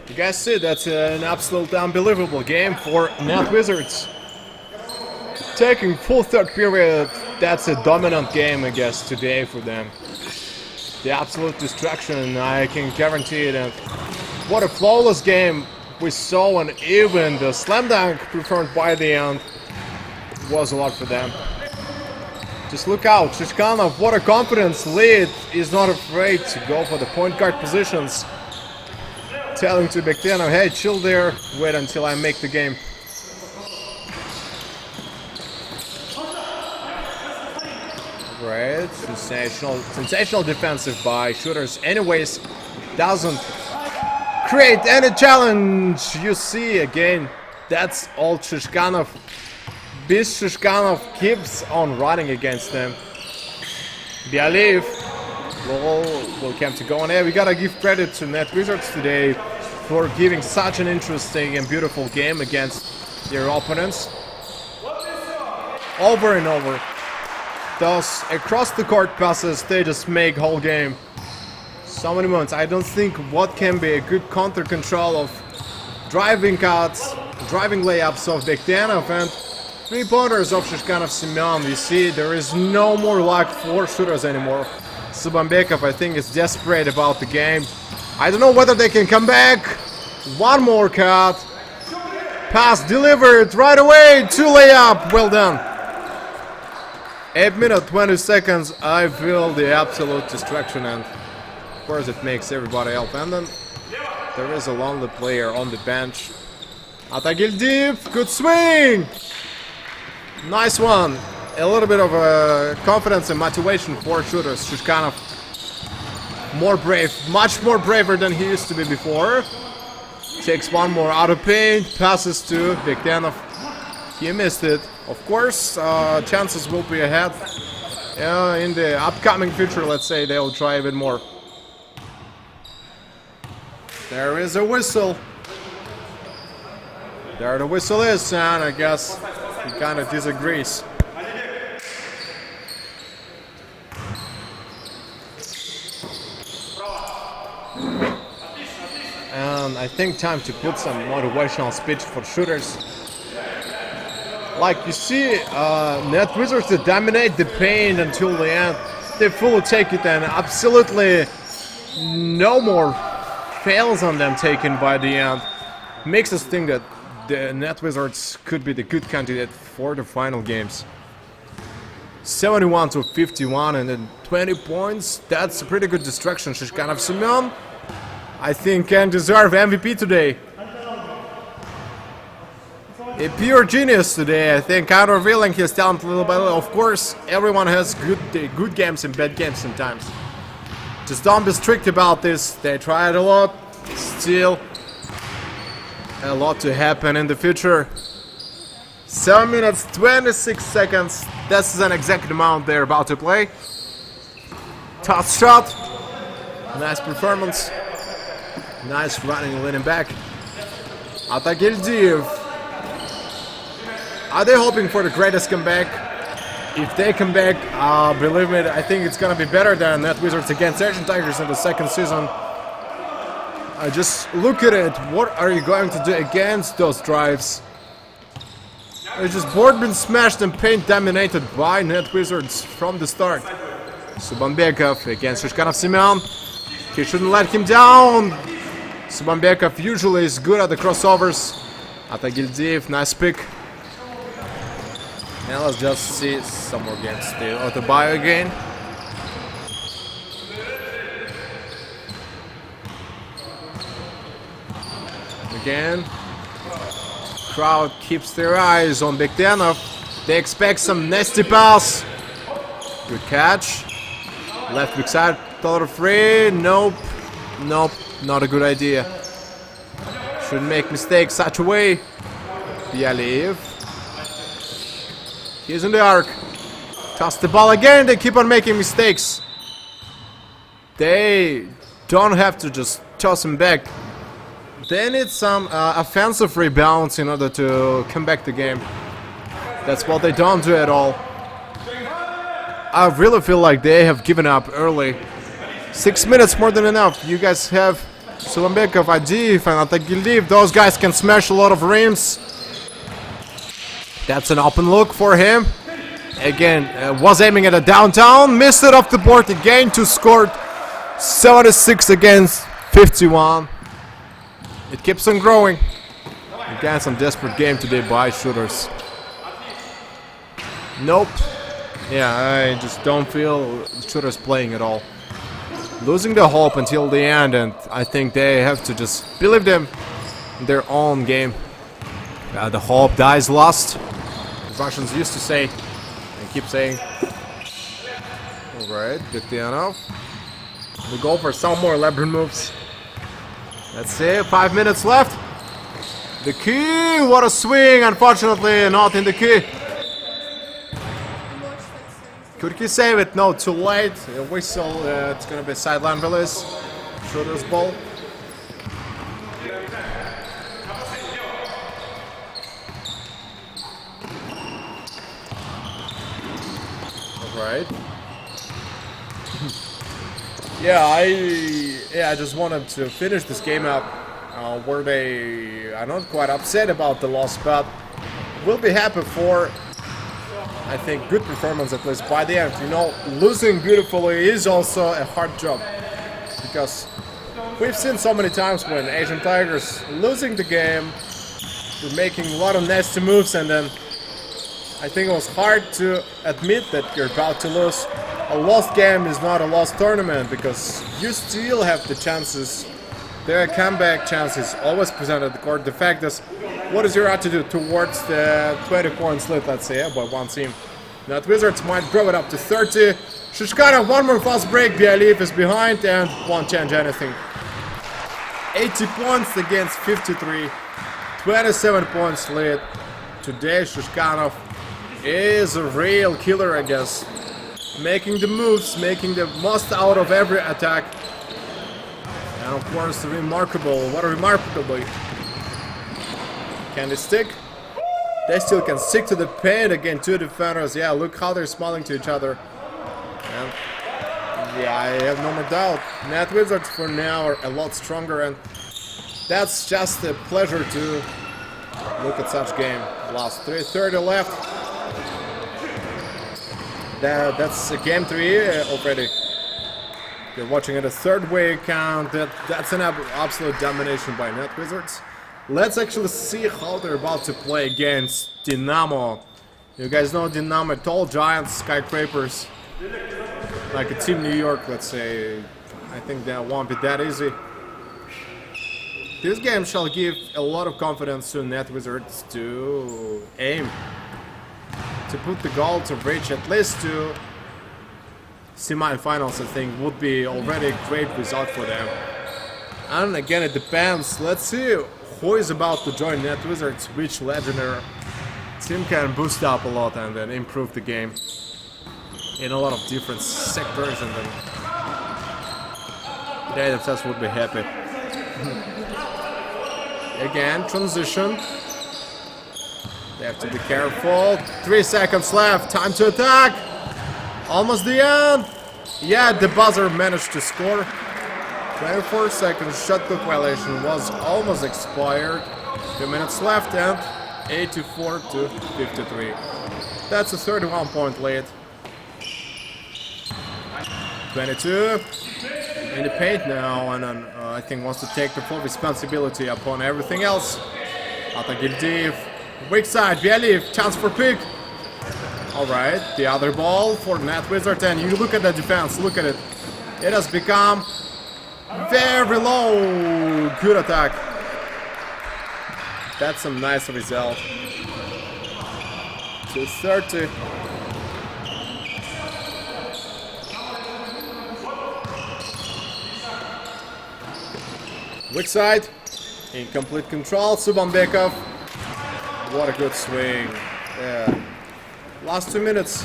you guys see that's an absolutely unbelievable game for Net Wizards. Taking full third period, that's a dominant game, I guess, today for them. The absolute destruction, I can guarantee it. And what a flawless game we saw, and even the slam dunk performed by the end was a lot for them. Just look out, Shishkanov, what a confidence lead. He's not afraid to go for the point guard positions. Telling to Bektenov, hey, chill there, wait until I make the game. Great, sensational defensive by shooters. Anyways, doesn't create any challenge. You see again, that's all Shishkanov. This Shishkanov keeps on running against them. Bialev will come to go on. Yeah, we gotta give credit to Net Wizards today for giving such an interesting and beautiful game against their opponents. Over and over. Those across the court passes, they just make whole game. So many moments. I don't think what can be a good counter control of driving cuts, driving layups of Bektenov, and three-pointers of Shishkanov Simeon. You see, there is no more luck for shooters anymore. Subambekov, I think, is desperate about the game. I don't know whether they can come back. One more cut. Pass delivered right away. 2 layup. Well done. 8 minutes, 20 seconds. I feel the absolute destruction, and of course it makes everybody else. And then there is a lonely player on the bench. Atagildiv, good swing. Nice one. A little bit of confidence and motivation for shooters. Shishkanov more brave, much more braver than he used to be before. Takes one more out of paint, passes to Bektenov. He missed it. Of course, chances will be ahead. In the upcoming future, let's say, they'll try a bit more. There is a whistle. There the whistle is, and I guess he kind of disagrees. And I think time to put some motivational speech for shooters. Like you see, Net Wizards to dominate the paint until the end. They fully take it, and absolutely no more fails on them taken by the end. Makes us think that the Net Wizards could be the good candidate for the final games. 71 to 51 and then 20 points. That's a pretty good destruction. Shishkanov Semyon, I think, can deserve MVP today. A pure genius today, I think, out revealing his talent a little by little. Of course, everyone has good games and bad games sometimes. Just don't be strict about this. They tried a lot. Still a lot to happen in the future. 7 minutes 26 seconds. This is an exact amount they're about to play. Tough shot. Nice performance. Nice running, leaning back. Atagildiv. Are they hoping for the greatest comeback? If they come back, believe me, I think it's gonna be better than Net Wizards against Asian Tigers in the second season. Just look at it. What are you going to do against those drives? It's just board been smashed and paint dominated by Net Wizards from the start. Subanbekov against Shishkanov Semyon. He shouldn't let him down. Subanbekov usually is good at the crossovers. Atagildiv, nice pick. Now let's just see some more games. The Autobio again. Again. Crowd keeps their eyes on Bektenov. They expect some nasty pass. Good catch. Left big side, total free. Nope. Nope. Not a good idea. Shouldn't make mistakes such a way. Bialev. He's in the arc. Toss the ball again. They keep on making mistakes. They don't have to just toss him back. They need some offensive rebounds in order to come back the game. That's what they don't do at all. I really feel like they have given up early. 6 minutes more than enough. You guys have Subanbekov, Adiev, and Atagildiv. Those guys can smash a lot of rims. That's an open look for him. Again, was aiming at a downtown. Missed it off the board again to score 76 against 51. It keeps on growing. Again, some desperate game today by shooters. Nope. Yeah, I just don't feel shooters playing at all. Losing the hope until the end, and I think they have to just believe them in their own game. The hope dies lost. The Russians used to say, and keep saying. Alright, Bektenov. We go for some more elaborate moves. Let's see, 5 minutes left. The key, what a swing, unfortunately not in the key. Could he save it? No, too late. A whistle, it's gonna be a sideline release. Shooter's ball. Alright. I just wanted to finish this game up where they are not quite upset about the loss, but will be happy for, I think, good performance at least by the end. You know, losing beautifully is also a hard job, because we've seen so many times when Asian Tigers losing the game, they're making a lot of nasty moves, and then I think it was hard to admit that you're about to lose. A lost game is not a lost tournament, because you still have the chances. There are comeback chances always presented at the court. The fact is, what is your attitude towards the 20 points lead, let's say, by one team? Net Wizards might grow it up to 30. Shishkanov, one more fast break. Bialev is behind and won't change anything. 80 points against 53. 27 points lead. Today, Shishkanov is a real killer, I guess. Making the moves, making the most out of every attack. And of course, remarkable. What a remarkable. Can they stick? They still can stick to the paint again. Two defenders. Yeah, look how they're smiling to each other. And yeah, I have no more doubt. Net Wizards for now are a lot stronger, and that's just a pleasure to look at such game. Last 3:30 left. That's game 3 already. You're watching it a third way count. That's an absolute domination by Net Wizards. Let's actually see how they're about to play against Dynamo. You guys know Dynamo, tall giants, skyscrapers. Like a Team New York, let's say. I think that won't be that easy. This game shall give a lot of confidence to Net Wizards to aim. To put the goal to reach at least to semi-finals, I think, would be already a great result for them. And again, it depends. Let's see who is about to join Net Wizards, which legendary team can boost up a lot and then improve the game in a lot of different sectors, and then they themselves would be happy. Again, transition. They have to be careful. 3 seconds left. Time to attack. Almost the end. Yeah, the buzzer managed to score. 24 seconds. Shot clock violation was almost expired. 2 minutes left, and 84 to 53. That's a 31-point lead. 22 in the paint now, and then I think wants to take the full responsibility upon everything else. Atagildiv, weak side, Bieliv, chance for pick. Alright, the other ball for Net Wizard, and you look at the defense, look at it. It has become very low. Good attack. That's a nice result. 230. Weak side, in complete control, Subhanbekov. What a good swing. Yeah. Last 2 minutes,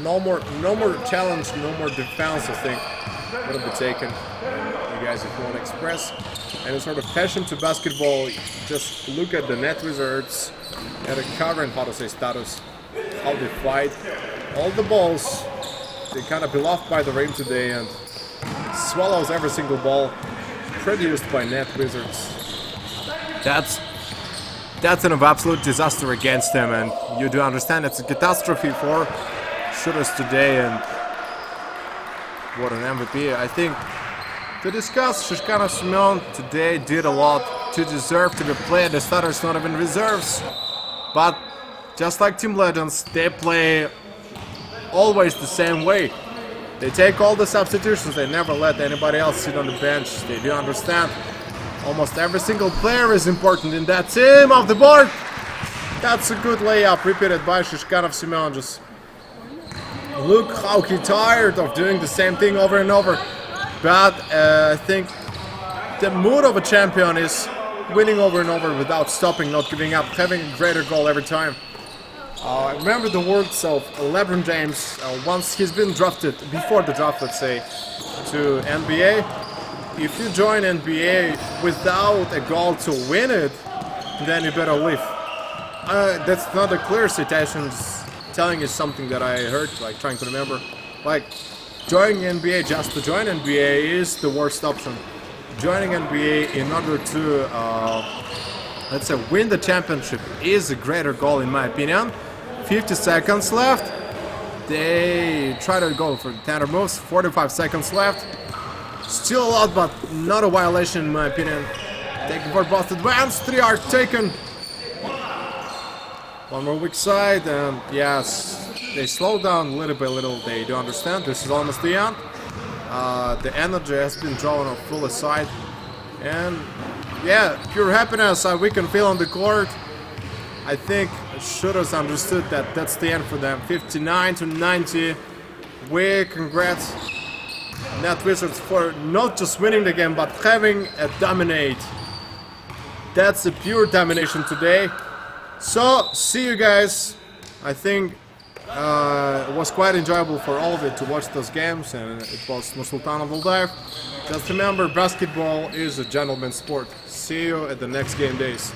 no more challenge, no more defense, I think, would have been taken. You guys, if you want to express any sort of passion to basketball, just look at the Net Wizards and the current, how to say, status, how they fight. All the balls, they kind of beloved by the rim today, and swallows every single ball produced by Net Wizards. That's an absolute disaster against them, and you do understand it's a catastrophe for shooters today. And what an MVP. I think to discuss, Shishkana Simeon today did a lot to deserve to be played. The starters, not even reserves, but just like Team Legends, they play always the same way. They take all the substitutions, they never let anybody else sit on the bench. They do understand almost every single player is important in that team. Off the board! That's a good layup, repeated by Shishkanov Simeon. Just look how he tired of doing the same thing over and over. But I think the mood of a champion is winning over and over without stopping, not giving up, having a greater goal every time. I remember the words of LeBron James once he's been drafted, before the draft, let's say, to NBA. If you join NBA without a goal to win it, then you better leave. That's not a clear citation, just telling you something that I heard, like trying to remember. Like, joining NBA just to join NBA is the worst option. Joining NBA in order to, let's say, win the championship is a greater goal in my opinion. 50 seconds left. They try to go for the tender moves. 45 seconds left. Still a lot, but not a violation in my opinion. Taken for both advance. 3 are taken. One more weak side, and yes, they slow down little by little. They do understand. This is almost the end. The energy has been drawn on full aside, and yeah, pure happiness we can feel on the court. I think shooters understood that that's the end for them. 59 to 90. We congrats Net Wizards for not just winning the game, but having a dominate. That's a pure domination today. So, see you guys. I think It was quite enjoyable for all of it to watch those games, and it was Nursultan Valdayev. Just remember, basketball is a gentleman's sport. See you at the next game days.